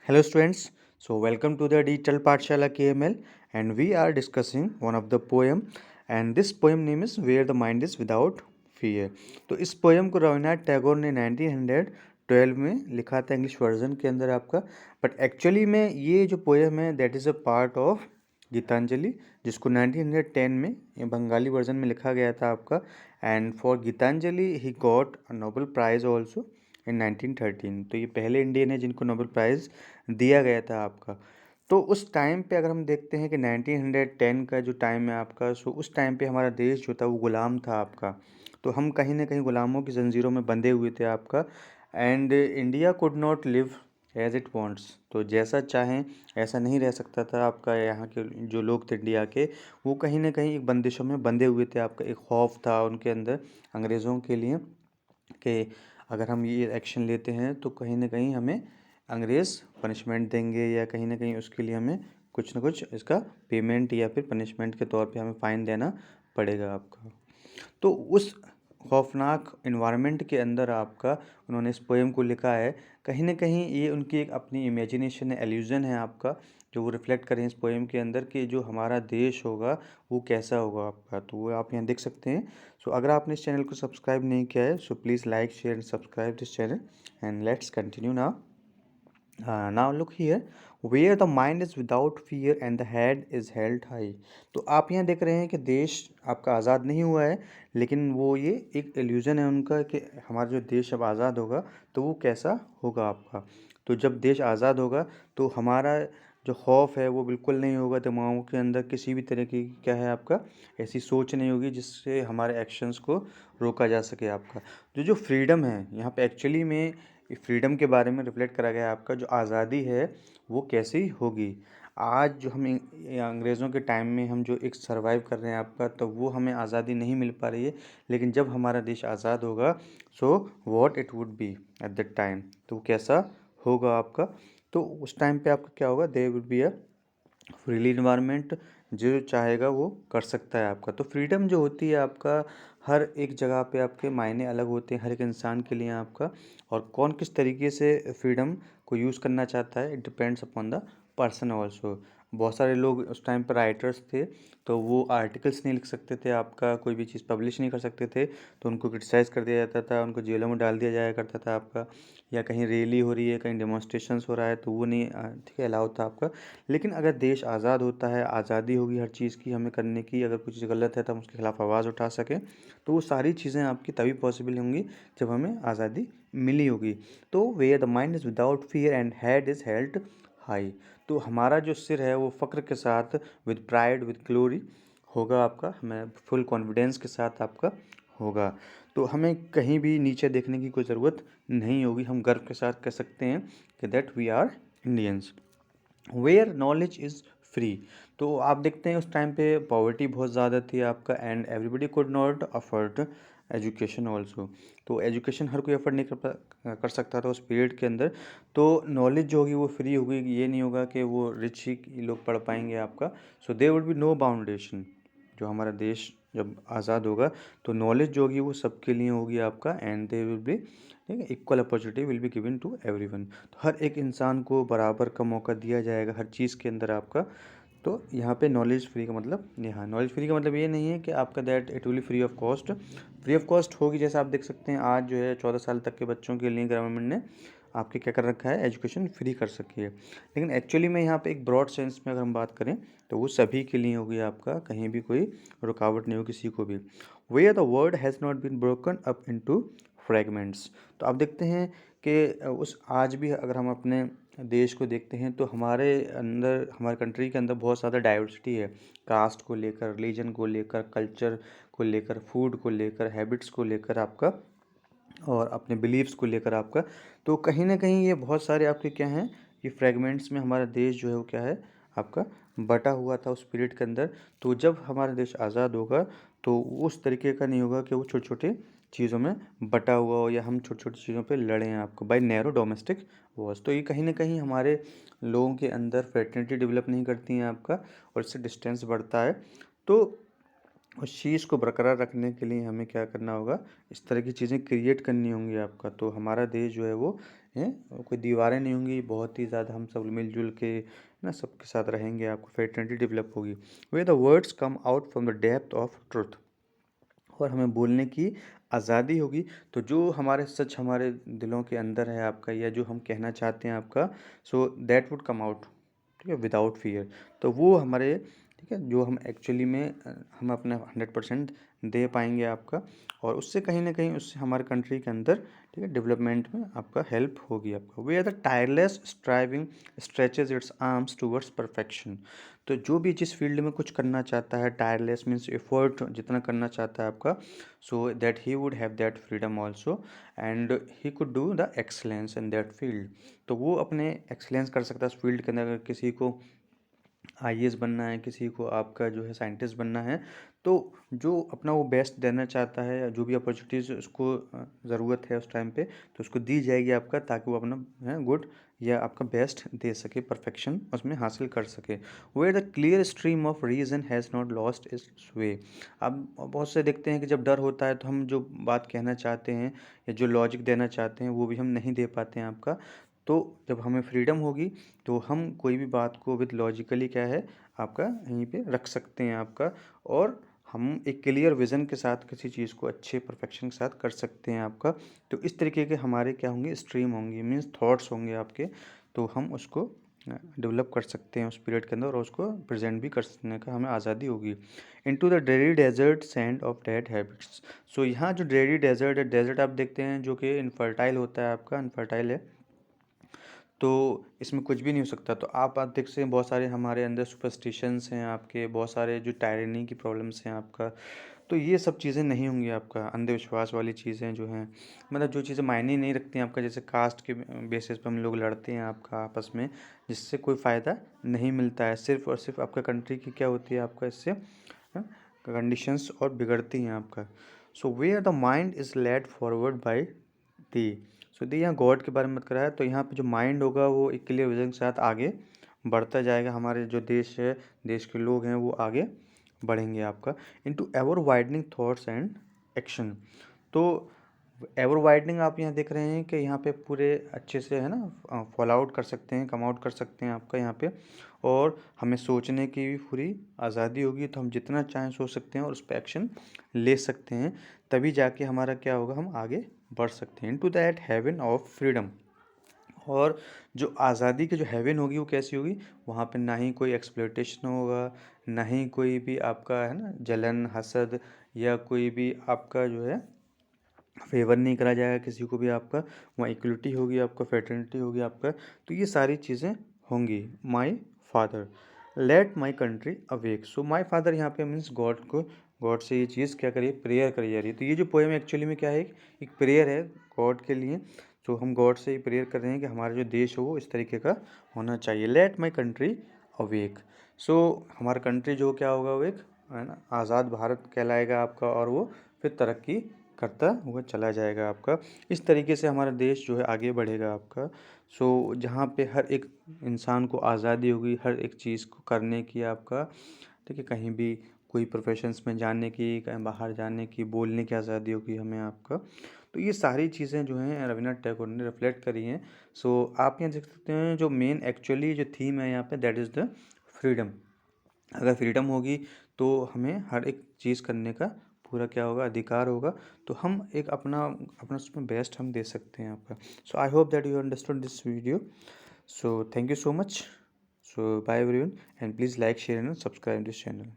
Hello students, so welcome to the Digital Pathshala KML and we are discussing one of the poem and this poem name is Where the Mind is Without Fear। तो इस poem को रवीन्द्रनाथ टैगोर ने 1912 में लिखा था English version के अंदर आपका। बट एक्चुअली में ये जो पोएम है that is a part of Gitanjali, जिसको 1910 में बंगाली वर्जन में लिखा गया था आपका। And for Gitanjali he got a Nobel prize also in 1913। तो ये पहले इंडियन है जिनको नोबेल प्राइज़ दिया गया था आपका। तो उस टाइम पे अगर हम देखते हैं कि 1910 का जो टाइम है आपका, सो उस टाइम पे हमारा देश जो था वो गुलाम था आपका। तो हम कहीं ना कहीं गुलामों की जंजीरों में बंधे हुए थे आपका। And India could not live as it wants, तो जैसा चाहें ऐसा नहीं रह सकता था आपका। यहाँ के जो लोग थे इंडिया के, वो कहीं ना कहीं एक बंदिशों में बंधे हुए थे आपका। एक खौफ था उनके अंदर अंग्रेज़ों के लिए कि अगर हम ये एक्शन लेते हैं तो कहीं ना कहीं हमें अंग्रेज़ पनिशमेंट देंगे या कहीं ना कहीं उसके लिए हमें कुछ ना कुछ इसका पेमेंट या फिर पनिशमेंट के तौर पे हमें फ़ाइन देना पड़ेगा आपका। तो उस खौफनाक इन्वायरमेंट के अंदर आपका उन्होंने इस पोएम को लिखा है। कहीं ना कहीं ये उनकी एक अपनी इमेजिनेशन है, एल्यूजन है आपका, जो वो रिफ्लेक्ट करें इस पोएम के अंदर कि जो हमारा देश होगा वो कैसा होगा आपका। तो वो आप यहाँ देख सकते हैं। सो अगर आपने इस चैनल को सब्सक्राइब नहीं किया है so please like share and subscribe this channel and let's continue now. Now look here, where the mind is without fear and the head is held high. तो आप यहाँ देख रहे हैं कि देश आपका आज़ाद नहीं हुआ है, लेकिन वो ये एक इल्यूज़न है उनका कि हमारा जो देश अब आज़ाद होगा तो वो कैसा होगा आपका। तो जब देश आज़ाद होगा तो हमारा जो खौफ है वो बिल्कुल नहीं होगा, दिमागों के अंदर किसी भी तरह की क्या है आपका ऐसी सोच नहीं होगी जिससे हमारे एक्शंस को रोका जा सके आपका। जो फ्रीडम है यहाँ पे एक्चुअली में फ्रीडम के बारे में रिफ्लेक्ट करा गया है आपका। जो आज़ादी है वो कैसी होगी। आज जो हम अंग्रेज़ों के टाइम में हम जो एक सर्वाइव कर रहे हैं आपका, तो वो हमें आज़ादी नहीं मिल पा रही है। लेकिन जब हमारा देश आज़ाद होगा so what it would be at that time, तो कैसा होगा आपका। तो उस टाइम पे आपका क्या होगा, there would be a freely environment, जो चाहेगा वो कर सकता है आपका। तो फ्रीडम जो होती है आपका, हर एक जगह पे आपके मायने अलग होते हैं हर एक इंसान के लिए आपका। और कौन किस तरीके से फ्रीडम को यूज़ करना चाहता है, it depends upon the person also. बहुत सारे लोग उस टाइम पर राइटर्स थे, तो वो आर्टिकल्स नहीं लिख सकते थे आपका, कोई भी चीज़ पब्लिश नहीं कर सकते थे, तो उनको क्रिटिसाइज़ कर दिया जाता था, उनको जेलों में डाल दिया जाया करता था आपका। या कहीं रैली हो रही है, कहीं डेमोन्स्ट्रेशंस हो रहा है, तो वो नहीं ठीक है अलाउ था आपका। लेकिन अगर देश आज़ाद होता है, आज़ादी होगी हर चीज़ की हमें करने की, अगर कुछ चीज़ गलत है तो हम उसके खिलाफ़ आवाज़ उठा सकें, तो वो सारी चीज़ें आपकी तभी पॉसिबल होंगी जब हमें आज़ादी मिली होगी। तो where the mind is without fear and head is held high. तो हमारा जो सिर है वो फ़क्र के साथ विद प्राइड विद ग्लोरी होगा आपका, हमें फुल कॉन्फिडेंस के साथ आपका होगा। तो हमें कहीं भी नीचे देखने की कोई ज़रूरत नहीं होगी। हम गर्व के साथ कह सकते हैं कि that we are Indians. Where knowledge is free. तो आप देखते हैं उस टाइम पे पॉवर्टी बहुत ज़्यादा थी आपका and everybody could not afford education also. तो एजुकेशन हर कोई अफोर्ड नहीं कर सकता था उस पीरियड के अंदर। तो नॉलेज जो होगी वो फ्री होगी, ये नहीं होगा कि वो रिच ही लोग पढ़ पाएंगे आपका। So there would be no boundation. जो हमारा देश जब आज़ाद होगा तो नॉलेज जो होगी वो सबके लिए होगी आपका एंड देयर विल बी, ठीक है, equal opportunity will be given to everyone. तो हर एक इंसान को बराबर का मौका दिया जाएगा हर चीज़ के अंदर आपका। तो यहाँ पे नॉलेज फ्री का मतलब, यहाँ नॉलेज फ्री का मतलब ये नहीं है कि आपका that it will be free of cost. Free of cost होगी, जैसे आप देख सकते हैं आज जो है 14 साल तक के बच्चों के लिए गवर्नमेंट ने आपके क्या कर रखा है, एजुकेशन फ्री कर सकी है। लेकिन एक्चुअली में यहाँ पे एक ब्रॉड सेंस में अगर हम बात करें तो वो सभी के लिए होगी आपका, कहीं भी कोई रुकावट नहीं हो किसी को भी। Where the word has not been broken up into fragments. तो आप देखते हैं कि उस आज भी अगर हम अपने देश को देखते हैं तो हमारे अंदर, हमारे कंट्री के अंदर बहुत ज़्यादा डाइवर्सिटी है। कास्ट को लेकर, रिलीजन को लेकर, कल्चर को लेकर, फूड को लेकर, हैबिट्स को लेकर आपका, और अपने बिलीव्स को लेकर आपका। तो कहीं ना कहीं ये बहुत सारे आपके क्या हैं, ये फ्रेगमेंट्स में हमारा देश जो है वो क्या है आपका बटा हुआ था उस पीरियड के अंदर। तो जब हमारा देश आज़ाद होगा तो उस तरीके का नहीं होगा कि वो छोटे छोटे चीज़ों में बटा हुआ हो या हम छोटी छोटी चीज़ों पे लड़ें आपको बाय नैरो डोमेस्टिक वॉर्स। तो ये कहीं ना कहीं हमारे लोगों के अंदर फ्रेटर्निटी डेवलप नहीं करती हैं आपका, और इससे डिस्टेंस बढ़ता है। तो उस चीज़ को बरकरार रखने के लिए हमें क्या करना होगा, इस तरह की चीज़ें क्रिएट करनी होंगी आपका। तो हमारा देश जो है वो है, कोई दीवारें नहीं होंगी, बहुत ही ज़्यादा हम सब मिलजुल के ना सबके साथ रहेंगे, आपको फ्रेटर्निटी डेवलप होगी। Way the words come out from the depth of truth, और हमें बोलने की आज़ादी होगी। तो जो हमारे सच हमारे दिलों के अंदर है आपका, या जो हम कहना चाहते हैं आपका, so that would come out, ठीक है, विदाउट फियर। तो वो हमारे, ठीक है, जो हम एक्चुअली में हम अपना 100% दे पाएंगे आपका, और उससे कहीं ना कहीं उससे हमारे कंट्री के अंदर, ठीक है, डेवलपमेंट में आपका हेल्प होगी आपका। We are the tireless striving stretches its arms towards perfection. तो जो भी जिस फील्ड में कुछ करना चाहता है, टायरलेस मीन्स एफर्ट जितना करना चाहता है आपका, so that he would have that freedom also, and he could do the excellence in that field. तो वो अपने एक्सलेंस कर सकता है उस फील्ड के अंदर। अगर किसी को आईएएस बनना है, किसी को आपका जो है साइंटिस्ट बनना है, तो जो अपना वो बेस्ट देना चाहता है, या जो भी अपॉर्चुनिटीज़ उसको ज़रूरत है उस टाइम पे, तो उसको दी जाएगी आपका, ताकि वो अपना है गुड या आपका बेस्ट दे सके, परफेक्शन उसमें हासिल कर सके। Where the clear stream of reason has not lost its way. अब बहुत से देखते हैं कि जब डर होता है तो हम जो बात कहना चाहते हैं या जो लॉजिक देना चाहते हैं वो भी हम नहीं दे पाते हैं आपका। तो जब हमें फ्रीडम होगी तो हम कोई भी बात को विद लॉजिकली क्या है आपका यहीं पे रख सकते हैं आपका, और हम एक क्लियर विज़न के साथ किसी चीज़ को अच्छे परफेक्शन के साथ कर सकते हैं आपका। तो इस तरीके के हमारे क्या होंगे, स्ट्रीम होंगी, मीन्स थॉट्स होंगे आपके। तो हम उसको डेवलप कर सकते हैं उस पीरियड के अंदर, और उसको प्रेजेंट भी करने का हमें आज़ादी होगी। Into the dreary desert sand of dead habits. So यहाँ जो ड्रेरी डेजर्ट है, डेजर्ट आप देखते हैं जो कि इनफर्टाइल होता है आपका, इनफर्टाइल है, तो इसमें कुछ भी नहीं हो सकता। तो आप देख सकते हैं बहुत सारे हमारे अंदर सुपरस्टिशंस हैं आपके, बहुत सारे जो टायरनी की प्रॉब्लम्स हैं आपका। तो ये सब चीज़ें नहीं होंगी आपका, अंधविश्वास वाली चीज़ें जो हैं, मतलब जो चीज़ें मायने नहीं रखती हैं आपका, जैसे कास्ट के बेसिस पे हम लोग लड़ते हैं आपका आपस में, जिससे कोई फ़ायदा नहीं मिलता है। सिर्फ और सिर्फ आपका कंट्री की क्या होती है आपका इससे कंडीशंस और बिगड़ती हैं आपका। So where the mind is led forward by thee. So thee यहाँ गॉड के बारे में बात कर रहा है, तो यहाँ पे जो माइंड होगा वो एक क्लियर विजन के साथ आगे बढ़ता जाएगा। हमारे जो देश है, देश के लोग हैं, वो आगे बढ़ेंगे आपका into ever widening thoughts and action. तो एवर वाइडनिंग आप यहाँ देख रहे हैं कि यहाँ पे पूरे अच्छे से है ना फॉल आउट कर सकते हैं, कम आउट कर सकते हैं आपका यहाँ पे, और हमें सोचने की भी पूरी आज़ादी होगी। तो हम जितना चाहें सोच सकते हैं और उस पर एक्शन ले सकते हैं, तभी जाके हमारा क्या होगा, हम आगे बढ़ सकते हैं into that heaven of freedom. और जो आज़ादी की जो हेवन होगी वो कैसी होगी, वहाँ पे ना ही कोई एक्सप्लॉयटेशन होगा, ना ही कोई भी आपका है ना जलन हसद, या कोई भी आपका जो है फेवर नहीं करा जाएगा किसी को भी आपका। वहाँ इक्वलिटी होगी आपका, फ्रेटर्निटी होगी आपका। तो ये सारी चीज़ें होंगी। My father late my country awake. So my father यहाँ पे मीन्स गॉड को, गॉड से ये चीज़ क्या करिए, प्रेयर करी जा रही है। तो ये जो पोएम एक्चुअली में क्या है, एक प्रेयर है गॉड के लिए। तो हम गॉड से ही प्रेयर कर रहे हैं कि हमारा जो देश हो वो इस तरीके का होना चाहिए। Let my country awake. So हमारा कंट्री जो क्या होगा, वो एक है ना आज़ाद भारत कहलाएगा आपका, और वो फिर तरक्की करता हुआ चला जाएगा आपका। इस तरीके से हमारा देश जो है आगे बढ़ेगा आपका। सो जहाँ पे हर एक इंसान को आज़ादी होगी हर एक चीज़ को करने की आपका, ठीक है, कहीं भी कोई प्रोफेशंस में जाने की, कहीं बाहर जाने की, बोलने की आज़ादी होगी हमें आपका। तो ये सारी चीज़ें जो हैं रविन्द्रनाथ टैगोर ने रिफ्लेक्ट करी हैं। सो आप यहाँ देख सकते हैं जो मेन एक्चुअली जो थीम है यहाँ पे, दैट इज़ द फ्रीडम। अगर फ्रीडम होगी तो हमें हर एक चीज़ करने का पूरा क्या होगा, अधिकार होगा। तो हम एक अपना अपना उसमें बेस्ट हम दे सकते हैं आपका। So I hope that you understood this video. So thank you so much. So bye everyone, and please like share and subscribe this channel.